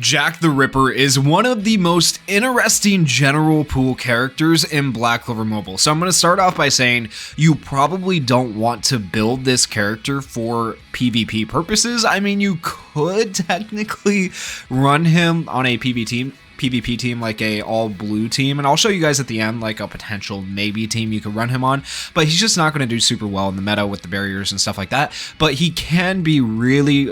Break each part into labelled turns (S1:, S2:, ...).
S1: Jack the Ripper is one of the most interesting general pool characters in Black Clover Mobile. So I'm going to start off by saying you probably don't want to build this character for PvP purposes. I mean, you could technically run him on a PvP team like a all blue team, and I'll show you guys at the end like a potential maybe team you could run him on, but he's just not going to do super well in the meta with the barriers and stuff like that. But he can be really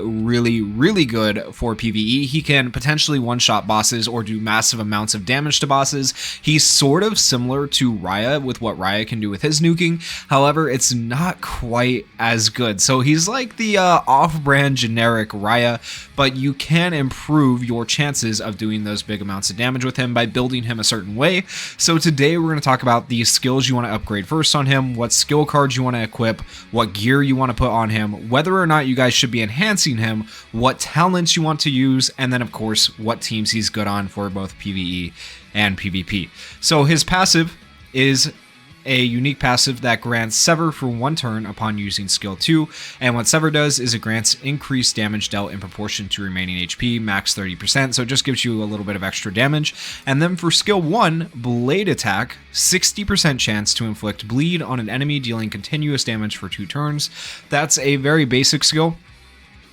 S1: good for PvE. He can potentially one-shot bosses or do massive amounts of damage to bosses. He's sort of similar to Raya with what Raya can do with his nuking. However, it's not quite as good. So he's like the off-brand generic Raya, but you can improve your chances of doing those big amounts of damage with him by building him a certain way. So today we're going to talk about the skills you want to upgrade first on him, what skill cards you want to equip, what gear you want to put on him, whether or not you guys should be enhancing him, what talents you want to use, and then of course what teams he's good on for both PvE and PvP. So his passive is a unique passive that grants Sever for 1 turn upon using skill 2, and what Sever does is it grants increased damage dealt in proportion to remaining HP, max 30%, so it just gives you a little bit of extra damage. And then for skill 1, Blade Attack, 60% chance to inflict bleed on an enemy dealing continuous damage for 2 turns. That's a very basic skill.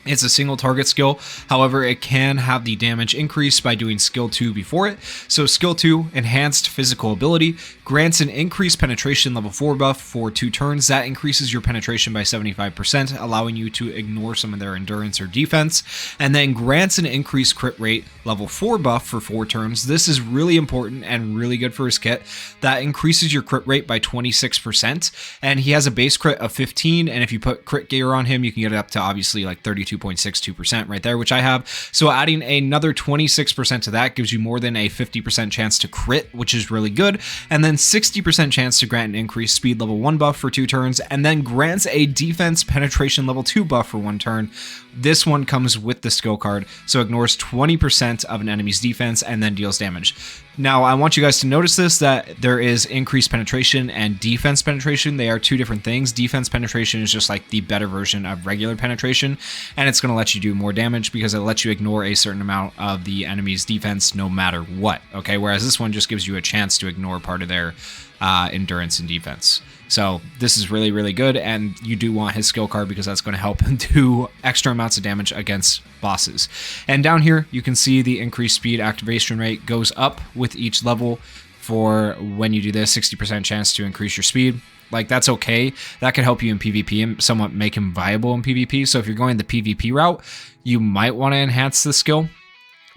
S1: It's a single target skill, however it can have the damage increase by doing skill 2 before it. So skill 2, Enhanced Physical Ability, grants an increased penetration level 4 buff for 2 turns. That increases your penetration by 75%, allowing you to ignore some of their endurance or defense, and then grants an increased crit rate level 4 buff for 4 turns. This is really important and really good for his kit. That increases your crit rate by 26%, and he has a base crit of 15, and if you put crit gear on him, you can get it up to obviously like 32.62% right there, which I have. So adding another 26% to that gives you more than a 50% chance to crit, which is really good, and then 60% chance to grant an increased speed level 1 buff for 2 turns, and then grants a defense penetration level 2 buff for 1 turn. This one comes with the skill card, so ignores 20% of an enemy's defense and then deals damage. Now, I want you guys to notice this, that there is increased penetration and defense penetration. They are 2 different things. Defense penetration is just like the better version of regular penetration, and it's going to let you do more damage because it lets you ignore a certain amount of the enemy's defense no matter what, okay? Whereas this one just gives you a chance to ignore part of their endurance and defense. So this is really good, and you do want his skill card because that's going to help him do extra amounts of damage against bosses. And down here, you can see the increased speed activation rate goes up with each level. For when you do this, 60% chance to increase your speed. Like, that's okay. That could help you in PvP and somewhat make him viable in PvP. So if you're going the PvP route, you might want to enhance the skill.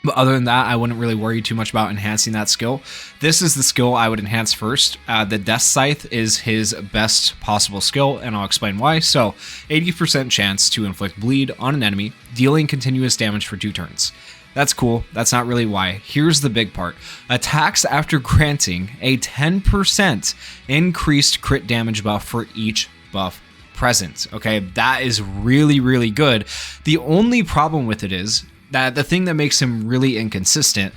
S1: But other than that, I wouldn't really worry too much about enhancing that skill. This is the skill I would enhance first. The Death Scythe is his best possible skill, and I'll explain why. So, 80% chance to inflict bleed on an enemy, dealing continuous damage for 2 turns. That's cool. That's not really why. Here's the big part. Attacks after granting a 10% increased crit damage buff for each buff present. Okay, that is really good. The only problem with it is that the thing that makes him really inconsistent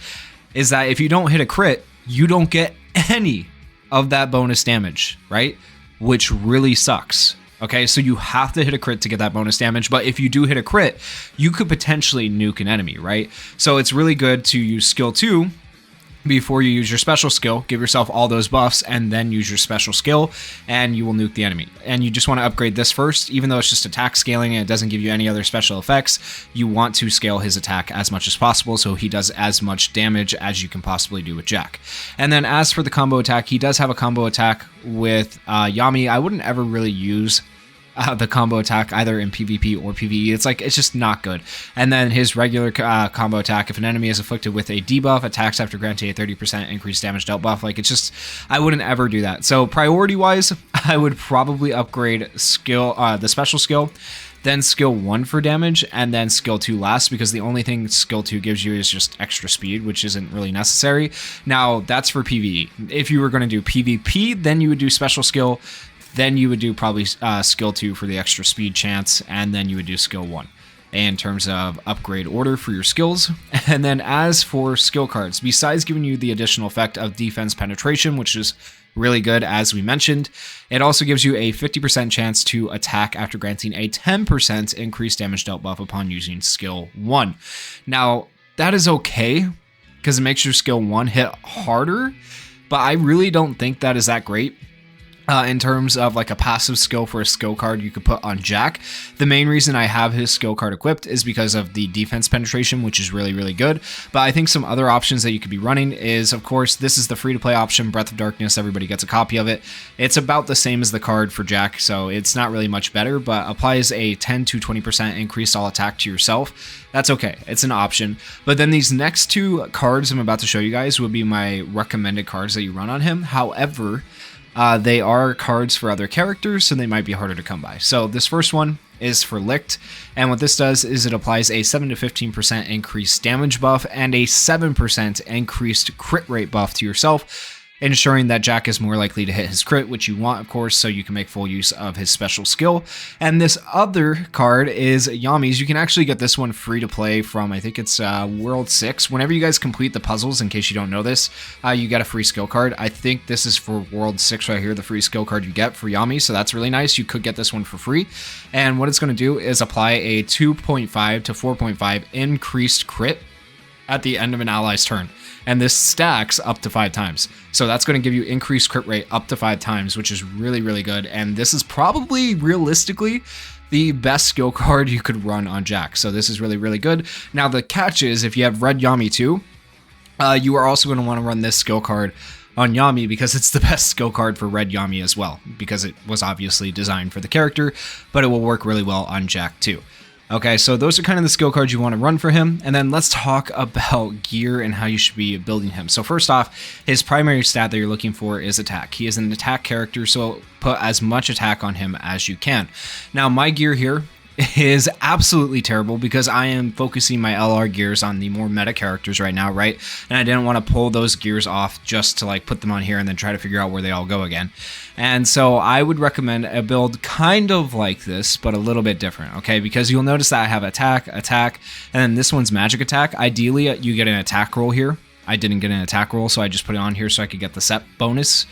S1: is that if you don't hit a crit, you don't get any of that bonus damage, right? Which really sucks. Okay, so you have to hit a crit to get that bonus damage, but if you do hit a crit, you could potentially nuke an enemy, right? So it's really good to use skill 2 before you use your special skill. Give yourself all those buffs and then use your special skill, and you will nuke the enemy. And you just want to upgrade this first. Even though it's just attack scaling and it doesn't give you any other special effects, you want to scale his attack as much as possible so he does as much damage as you can possibly do with Jack. And then as for the combo attack, he does have a combo attack with Yami. I wouldn't ever really use the combo attack either in PvP or PvE. It's just not good. And then his regular combo attack, if an enemy is afflicted with a debuff, attacks after granting a 30% increased damage dealt buff. Like, it's just, I wouldn't ever do that. So priority wise, I would probably upgrade skill, the special skill, then skill 1 for damage, and then skill 2 last, because the only thing skill 2 gives you is just extra speed, which isn't really necessary. Now, that's for PvE. If you were going to do PvP, then you would do special skill, then you would do probably skill 2 for the extra speed chance, and then you would do skill 1 in terms of upgrade order for your skills. And then as for skill cards, besides giving you the additional effect of defense penetration, which is really good as we mentioned, it also gives you a 50% chance to attack after granting a 10% increased damage dealt buff upon using skill 1. Now, that is okay because it makes your skill 1 hit harder, but I really don't think that is that great. In terms of like a passive skill for a skill card you could put on Jack. The main reason I have his skill card equipped is because of the defense penetration, which is really, really good. But I think some other options that you could be running is, of course, this is the free-to-play option, Breath of Darkness. Everybody gets a copy of it. It's about the same as the card for Jack, so it's not really much better, but applies a 10 to 20% increased all attack to yourself. That's okay. It's an option. But then these next 2 cards I'm about to show you guys would be my recommended cards that you run on him. However, they are cards for other characters, so they might be harder to come by. So this first one is for Licht, and what this does is it applies a 7 to 15% increased damage buff and a 7% increased crit rate buff to yourself, ensuring that Jack is more likely to hit his crit, which you want, of course, so you can make full use of his special skill. And this other card is Yami's. You can actually get this one free to play from, I think it's World 6. Whenever you guys complete the puzzles, in case you don't know this, you get a free skill card. I think this is for World 6 right here, the free skill card you get for Yami, so that's really nice. You could get this one for free. And what it's going to do is apply a 2.5 to 4.5 increased crit at the end of an ally's turn. And this stacks up to 5 times. So that's going to give you increased crit rate up to 5 times, which is really, really good. And this is probably, realistically, the best skill card you could run on Jack. So this is really, really good. Now, the catch is, if you have Red Yami too, you are also going to want to run this skill card on Yami because it's the best skill card for Red Yami as well, because it was obviously designed for the character, but it will work really well on Jack too. Okay, so those are kind of the skill cards you want to run for him, and then let's talk about gear and how you should be building him. So first off, his primary stat that you're looking for is attack. He is an attack character, so put as much attack on him as you can. Now, my gear here is absolutely terrible because I am focusing my LR gears on the more meta characters right now, right? And I didn't want to pull those gears off just to like put them on here and then try to figure out where they all go again. And so I would recommend a build kind of like this, but a little bit different, okay? Because you'll notice that I have attack, and then this one's magic attack. Ideally, you get an attack roll here. I didn't get an attack roll, so I just put it on here so I could get the set bonus.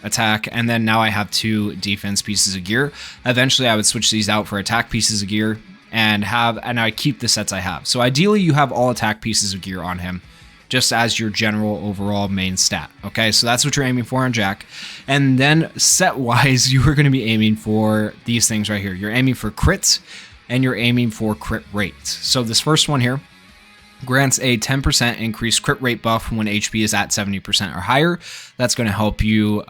S1: Attack, and then now I have 2 defense pieces of gear. Eventually I would switch these out for attack pieces of gear and I keep the sets I have. So ideally you have all attack pieces of gear on him, just as your general overall main stat. Okay, so that's what you're aiming for on Jack. And then set wise, you are going to be aiming for these things right here. You're aiming for crits and you're aiming for crit rates. So this first one here grants a 10% increased crit rate buff when HP is at 70% or higher. That's going to help you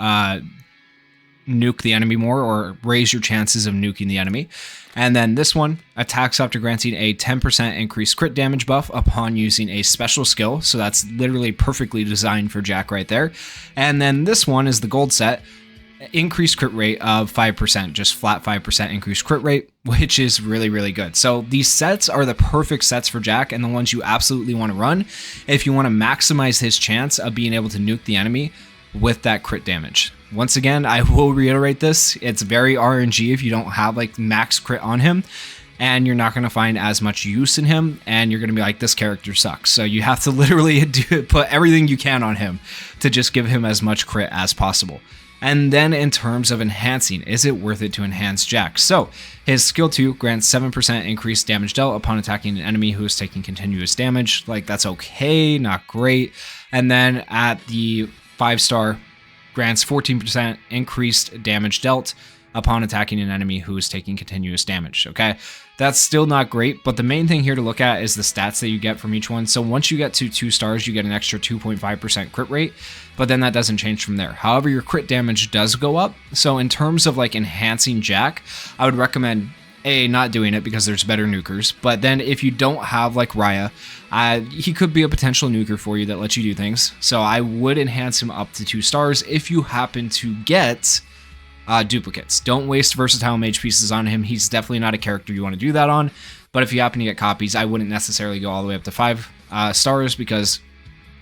S1: nuke the enemy more, or raise your chances of nuking the enemy. And then this one attacks after granting a 10% increased crit damage buff upon using a special skill. So that's literally perfectly designed for Jack right there. And then this one is the gold set. Increased crit rate of 5%, just flat 5% increased crit rate, which is really, really good. So these sets are the perfect sets for Jack and the ones you absolutely want to run if you want to maximize his chance of being able to nuke the enemy with that crit damage. Once again, I will reiterate this. It's very RNG if you don't have like max crit on him, and you're not going to find as much use in him, and you're going to be like, this character sucks. So you have to literally put everything you can on him to just give him as much crit as possible. And then in terms of enhancing, is it worth it to enhance Jack? So his skill 2 grants 7% increased damage dealt upon attacking an enemy who is taking continuous damage. Like, that's okay, not great. And then at the 5-star, grants 14% increased damage dealt upon attacking an enemy who is taking continuous damage, okay? That's still not great, but the main thing here to look at is the stats that you get from each one. So once you get to 2 stars, you get an extra 2.5% crit rate, but then that doesn't change from there. However, your crit damage does go up. So in terms of like enhancing Jack, I would recommend not doing it because there's better nukers, but then if you don't have like Raya, he could be a potential nuker for you that lets you do things. So I would enhance him up to 2 stars if you happen to get duplicates. Don't waste versatile mage pieces on him. He's definitely not a character you want to do that on, but if you happen to get copies, I wouldn't necessarily go all the way up to 5 stars because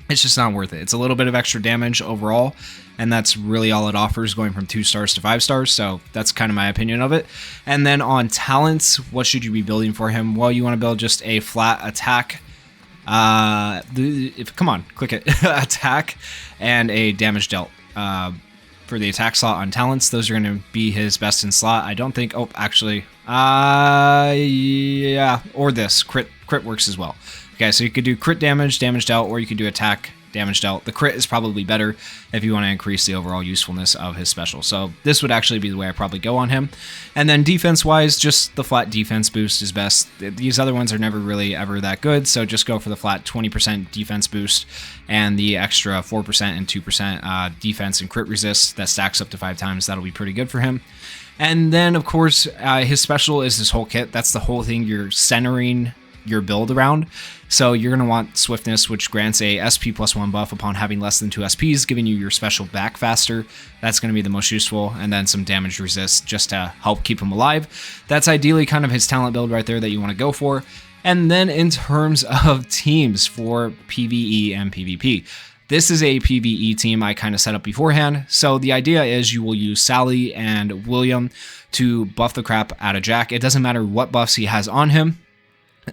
S1: it's just not worth it. It's a little bit of extra damage overall, and that's really all it offers, going from 2 stars to 5 stars. So that's kind of my opinion of it. And then on talents, what should you be building for him? Well, you want to build just a flat attack. Come on, click it. Attack and a damage dealt. For the attack slot on talents, those are going to be his best in slot. I don't think, yeah, or this crit works as well. Okay, so you could do crit damage, damage dealt, or you could do attack, damage dealt. The crit is probably better if you want to increase the overall usefulness of his special. So this would actually be the way I probably go on him. And then defense-wise, just the flat defense boost is best. These other ones are never really ever that good, so just go for the flat 20% defense boost and the extra 4% and 2% defense and crit resist that stacks up to 5 times. That'll be pretty good for him. And then, of course, his special is this whole kit. That's the whole thing you're centering your build around. So you're going to want swiftness, which grants a SP +1 buff upon having less than 2 SPs, giving you your special back faster. That's going to be the most useful. And then some damage resist just to help keep him alive. That's ideally kind of his talent build right there that you want to go for. And then in terms of teams for PvE and PvP, this is a PvE team I kind of set up beforehand. So the idea is you will use Sally and William to buff the crap out of Jack. It doesn't matter what buffs he has on him.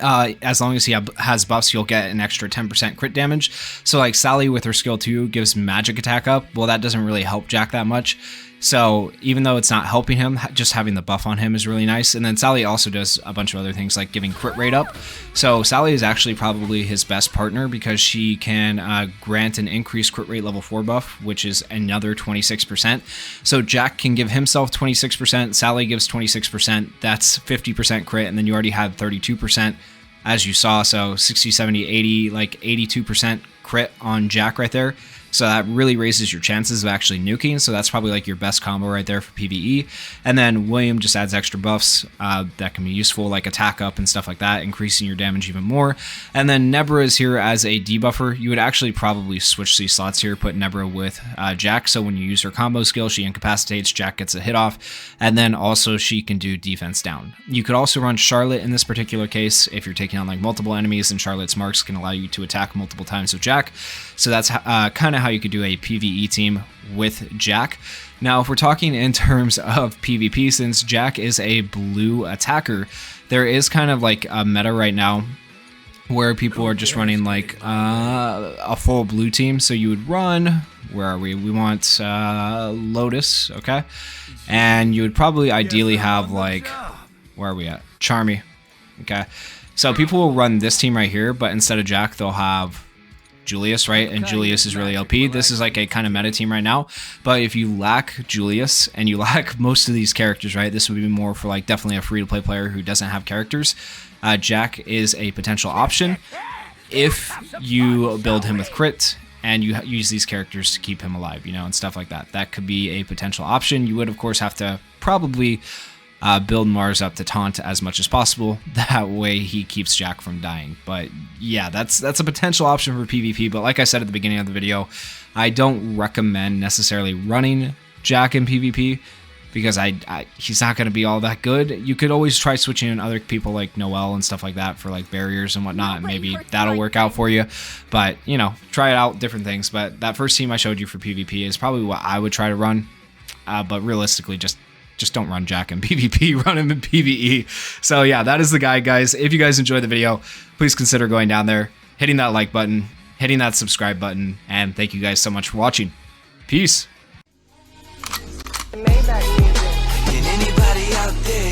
S1: As long as he has buffs, you'll get an extra 10% crit damage. So like Sally with her skill 2 gives magic attack up. Well, that doesn't really help Jack that much. So even though it's not helping him, just having the buff on him is really nice. And then Sally also does a bunch of other things like giving crit rate up. So Sally is actually probably his best partner because she can grant an increased crit rate level 4 buff, which is another 26%. So Jack can give himself 26%, Sally gives 26%, that's 50% crit, and then you already had 32%. As you saw, so 60, 70, 80, like 82% crit on Jack right there. So that really raises your chances of actually nuking. So that's probably like your best combo right there for PvE. And then William just adds extra buffs that can be useful, like attack up and stuff like that, increasing your damage even more. And then Nebra is here as a debuffer. You would actually probably switch these slots here, put Nebra with Jack. So when you use her combo skill, she incapacitates, Jack gets a hit off. And then also she can do defense down. You could also run Charlotte in this particular case if you're taking on like multiple enemies, and Charlotte's marks can allow you to attack multiple times with Jack. So that's kind of how you could do a PvE team with Jack. Now, if we're talking in terms of PvP, since Jack is a blue attacker, there is kind of like a meta right now where people are just running like a full blue team. So you would run, where are we? We want Lotus, okay? And you would probably ideally have like, where are we at? Charmy, okay? So people will run this team right here, but instead of Jack, they'll have Julius, right? And Julius is really OP. This is like a kind of meta team right now. But if you lack Julius and you lack most of these characters, right? This would be more for like definitely a free-to-play player who doesn't have characters. Jack is a potential option if you build him with crit and you use these characters to keep him alive, you know, and stuff like that. That could be a potential option. You would, of course, have to probably build Mars up to taunt as much as possible. That way he keeps Jack from dying. But yeah, that's a potential option for PvP. But like I said at the beginning of the video, I don't recommend necessarily running Jack in PvP because he's not going to be all that good. You could always try switching in other people like Noelle and stuff like that for like barriers and whatnot, and maybe that'll work out for you. But, you know, try it out, different things. But that first team I showed you for PvP is probably what I would try to run. But realistically, just don't run Jack in PvP, run him in PvE. So yeah, that is the guide, guys. If you guys enjoyed the video, please consider going down there, hitting that like button, hitting that subscribe button, and thank you guys so much for watching. Peace.
S2: Can anybody out there